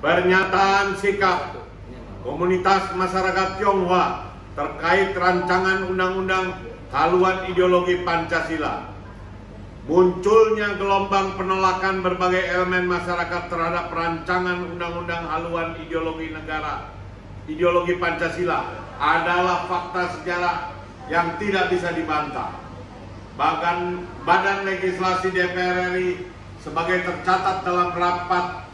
Pernyataan sikap komunitas masyarakat Tionghoa terkait rancangan undang-undang haluan ideologi Pancasila. Munculnya gelombang penolakan berbagai elemen masyarakat terhadap rancangan undang-undang haluan ideologi negara, ideologi Pancasila adalah fakta sejarah yang tidak bisa dibantah. Bahkan Badan Legislasi DPR RI sebagai tercatat dalam rapat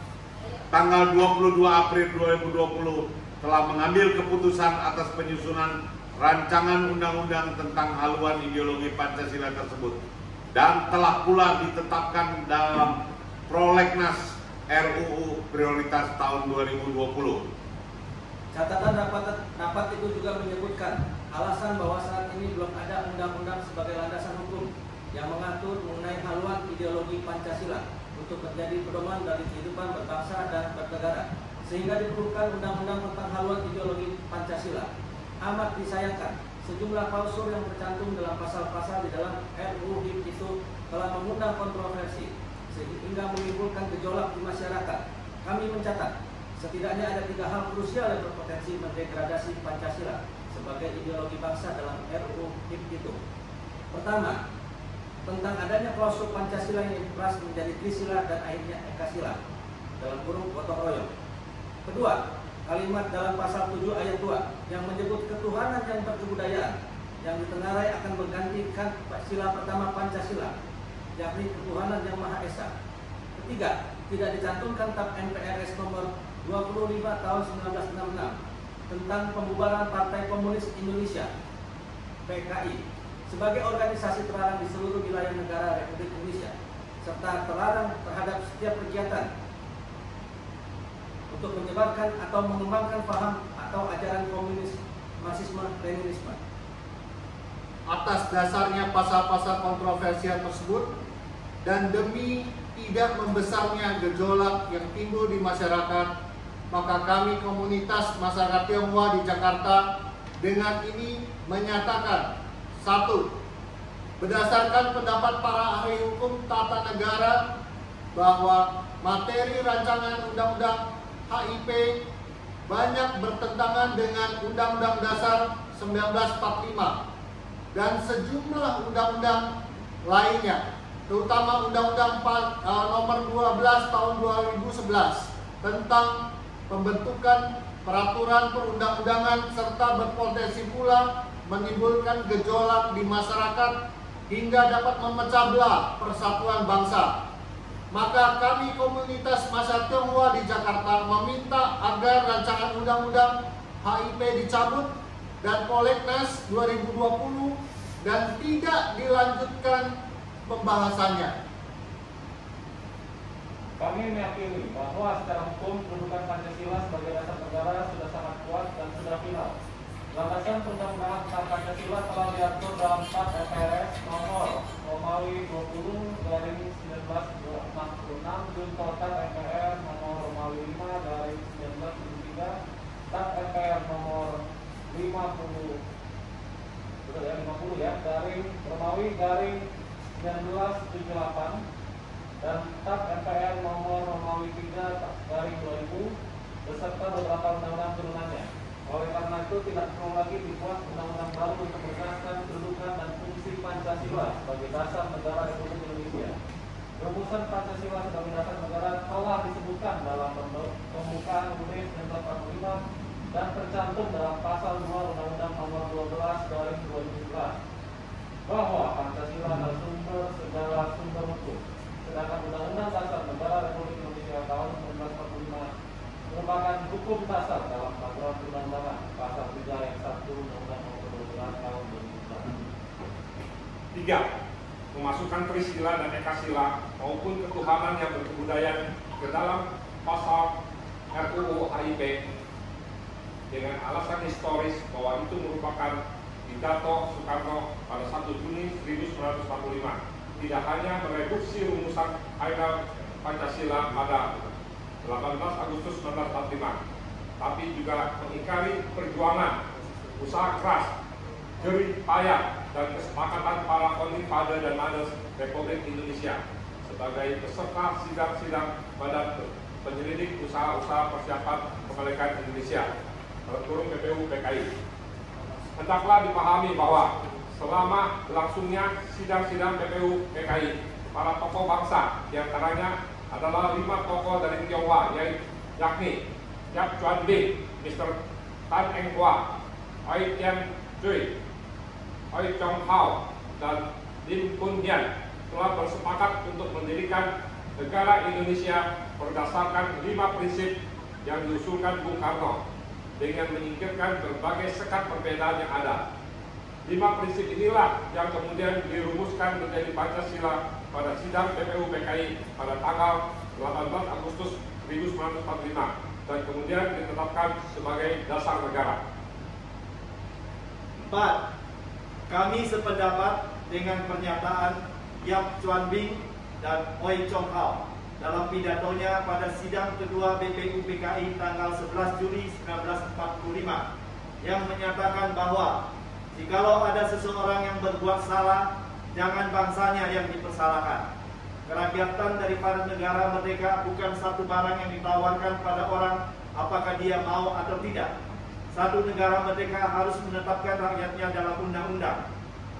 tanggal 22 April 2020 telah mengambil keputusan atas penyusunan rancangan undang-undang tentang haluan ideologi Pancasila tersebut dan telah pula ditetapkan dalam Prolegnas RUU Prioritas tahun 2020. Catatan rapat itu juga menyebutkan alasan bahwa saat ini belum ada undang-undang sebagai landasan hukum yang mengatur mengenai haluan ideologi Pancasila untuk menjadi pedoman dari kehidupan berbangsa dan bernegara, sehingga diperlukan undang-undang tentang haluan ideologi Pancasila. Amat disayangkan, sejumlah klausul yang tercantum dalam pasal-pasal di dalam RUU itu telah mengundang kontroversi sehingga menimbulkan gejolak di masyarakat. Kami mencatat setidaknya ada 3 hal krusial yang berpotensi mendegradasi Pancasila sebagai ideologi bangsa dalam RUU itu. Pertama, tentang adanya klausul Pancasila yang diperas menjadi Trisila dan akhirnya Ekasila dalam kurung gotong royong. Kedua, kalimat dalam pasal 7 ayat 2 yang menyebut ketuhanan yang berkebudayaan yang ditengarai akan menggantikan sila pertama Pancasila, yakni ketuhanan yang Maha Esa. Ketiga, tidak dicantumkan TAP MPRS nomor 25 tahun 1966 tentang pembubaran Partai Komunis Indonesia (PKI) sebagai organisasi terlarang di seluruh wilayah negara Republik Indonesia, serta terlarang terhadap setiap kegiatan untuk menyebarkan atau mengembangkan paham atau ajaran komunis, marxisme, leninisme. Atas dasarnya pasal-pasal kontroversial tersebut dan demi tidak membesarnya gejolak yang timbul di masyarakat, maka kami komunitas masyarakat Tionghoa di Jakarta dengan ini menyatakan: 1. Berdasarkan pendapat para ahli hukum tata negara bahwa materi rancangan undang-undang HIP banyak bertentangan dengan Undang-Undang Dasar 1945 dan sejumlah undang-undang lainnya, terutama Undang-Undang nomor 12 tahun 2011 tentang pembentukan peraturan perundang-undangan serta berpotensi pula menimbulkan gejolak di masyarakat hingga dapat memecah belah persatuan bangsa. Maka kami komunitas masyarakat Tionghoa di Jakarta meminta agar rancangan undang-undang HIP dicabut dan Prolegnas 2020 dan tidak dilanjutkan pembahasannya. Kami meyakini bahwa secara hukum kedudukan Pancasila sebagai dasar negara sudah sangat kuat dan sudah final. Landasan perundang-undangan tentang Pancasila telah diatur dalam TAP MPRS nomor Romawi 20 garing 1966, Junto TAP MPR nomor Romawi 5 garing 1973, TAP MPR nomor 50 garing Romawi garing 1978 dan TAP MPR nomor Romawi 3 garing 2000 beserta beberapa undang-undang turunannya. Oleh karena itu tidak perlu lagi dibuat undang-undang baru untuk menegaskan kedudukan dan fungsi Pancasila sebagai dasar negara Republik Indonesia. Rumusan Pancasila sebagai dasar negara telah disebutkan dalam pembukaan UUD 1945 dan tercantum dalam pasal 2 Undang-Undang nomor 12 garing 2011 bahwa Pancasila adalah sumber segala sumber hukum. Sedangkan Undang-Undang Dasar Negara Republik Indonesia tahun 1945 merupakan hukum dasar dalam peraturan perundang-undangan pasal 3 ayat 1 Undang-Undang nomor 12 tahun 2011. 3. Memasukkan Trisila dan Ekasila maupun ketuhanan yang berkebudayaan ke dalam pasal RUU HIP dengan alasan historis bahwa itu merupakan pidato Soekarno pada 1 Juni 1945. Tidak hanya mereduksi rumusan final Pancasila pada 18 Agustus 1945, tapi juga mengingkari perjuangan, usaha keras, jerih payah, dan kesepakatan para founding father dan mothers Republik Indonesia sebagai peserta sidang-sidang pada penyelidik usaha-usaha persiapan kemerdekaan Indonesia (PPU PKI). Hendaklah dipahami bahwa selama berlangsungnya sidang-sidang PPU PKI, para tokoh bangsa, diantaranya adalah 5 tokoh dari Tionghoa, yakni Yap Chuan Bing, Mr. Tan Eng Hua, Oi Tian Cui, Oi Chong Hao, dan Lim Kun Hian telah bersepakat untuk mendirikan negara Indonesia berdasarkan 5 prinsip yang diusulkan Bung Karno dengan menyingkirkan berbagai sekat perbedaan yang ada. 5 prinsip inilah yang kemudian dirumuskan menjadi Pancasila pada sidang PPU PKI pada tanggal 18 Agustus 1945 dan kemudian ditetapkan sebagai dasar negara. 4. Kami sependapat dengan pernyataan Yap Chuan Bing dan Oi Chong Hao dalam pidatonya pada sidang kedua BPU PKI tanggal 11 Juli 1945 yang menyatakan bahwa jikalau ada seseorang yang berbuat salah, jangan bangsanya yang dipersalahkan. Kerakyatan daripada negara merdeka bukan satu barang yang ditawarkan pada orang apakah dia mau atau tidak. Satu negara merdeka harus menetapkan rakyatnya dalam undang-undang.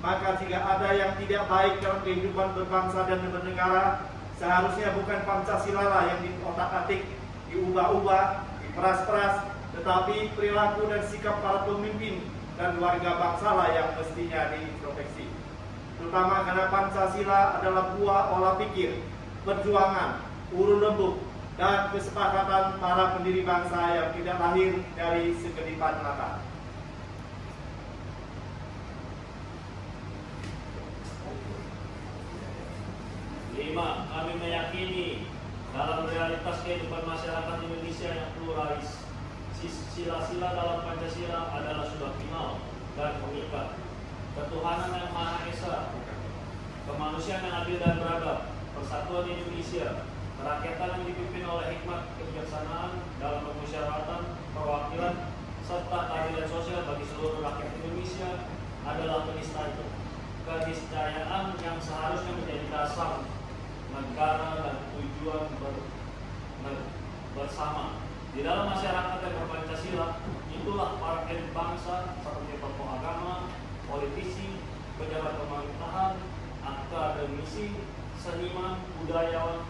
Maka jika ada yang tidak baik dalam kehidupan berbangsa dan bernegara, seharusnya bukan Pancasila lah yang diotak-atik, diubah-ubah, diperas-peras, tetapi perilaku dan sikap para pemimpin dan warga bangsa lah yang mestinya diintrospeksi. Terutama karena Pancasila adalah buah olah pikir, perjuangan, urun rembuk, dan kesepakatan para pendiri bangsa yang tidak lahir dari sekedipan mata. Lima, kami meyakini dalam realitas kehidupan masyarakat Indonesia yang pluralis, sila-sila dalam Pancasila adalah sudah final dan mengikat. Ketuhanan yang Maha Esa, kemanusiaan yang adil dan beradab, persatuan Indonesia, kerakyatan yang dipimpin oleh hikmat kebijaksanaan dalam permusyawaratan, perwakilan, serta keadilan sosial bagi seluruh rakyat Indonesia adalah keniscayaan yang seharusnya menjadi dasar negara dan tujuan bersama. Di dalam masyarakat yang berpancasila, itulah para elit bangsa seperti tokoh agama, politisi, pejabat pemerintahan, akademisi, seniman, budayawan,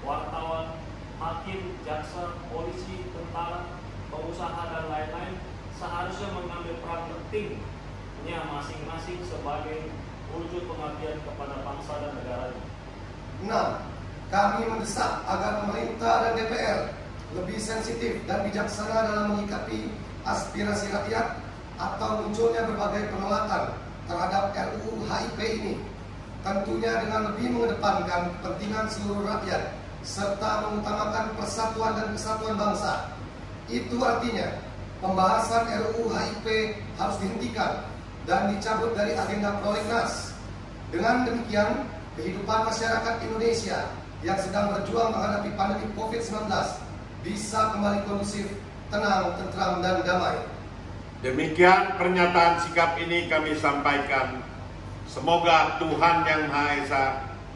wartawan, hakim, jaksa, polisi, tentara, pengusaha, dan lain-lain seharusnya mengambil peran pentingnya masing-masing sebagai wujud pengabdian kepada bangsa dan negaranya. 6. Kami mendesak agar pemerintah dan DPR lebih sensitif dan bijaksana dalam menyikapi aspirasi rakyat atau munculnya berbagai penolakan terhadap RUU HIP ini, tentunya dengan lebih mengedepankan kepentingan seluruh rakyat serta mengutamakan persatuan dan kesatuan bangsa. Itu artinya pembahasan RUU HIP harus dihentikan dan dicabut dari agenda prolegnas. Dengan demikian, kehidupan masyarakat Indonesia yang sedang berjuang menghadapi pandemi COVID-19 bisa kembali kondusif, tenang, tentram, dan damai. Demikian pernyataan sikap ini kami sampaikan. Semoga Tuhan Yang Maha Esa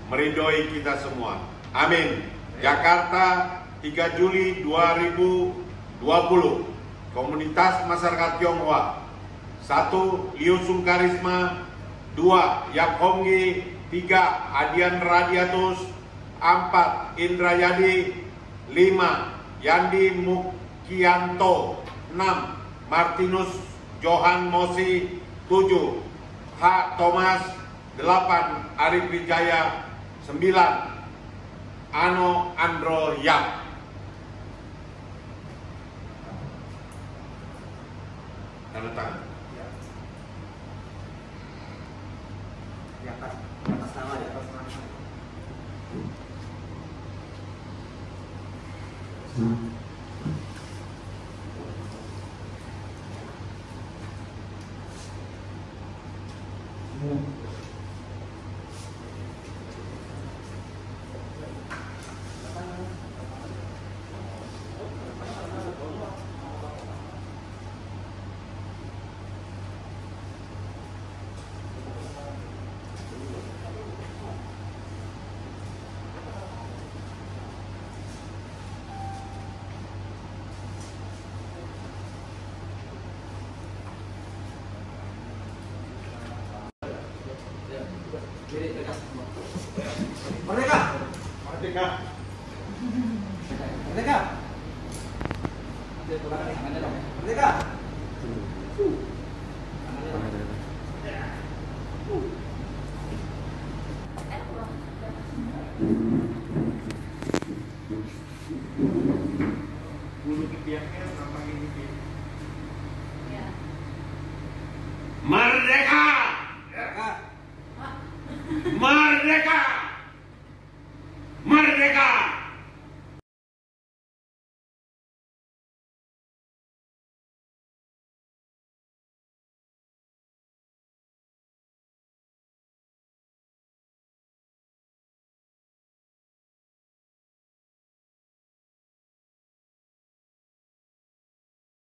meridhoi kita semua. Amin. Jakarta, 3 Juli 2020. Komunitas Masyarakat Tionghoa. 1. Liu Sungkarisma. 2. Yap Honggi. 3. Adian Radiatus. 4. Indrayadi. 5. Yandi Mukianto. 6. Martinus Johan Mosi. 7. H. Thomas. 8. Arif Wijaya. 9. Ano Andro Yap. Tanda tangan. Di atas nama, di atas nama. Merdeka. Merdeka. Tangannya dong. Merdeka. Bulu ketiaknya sama ini. Merdeka! Merdeka! Merdeka!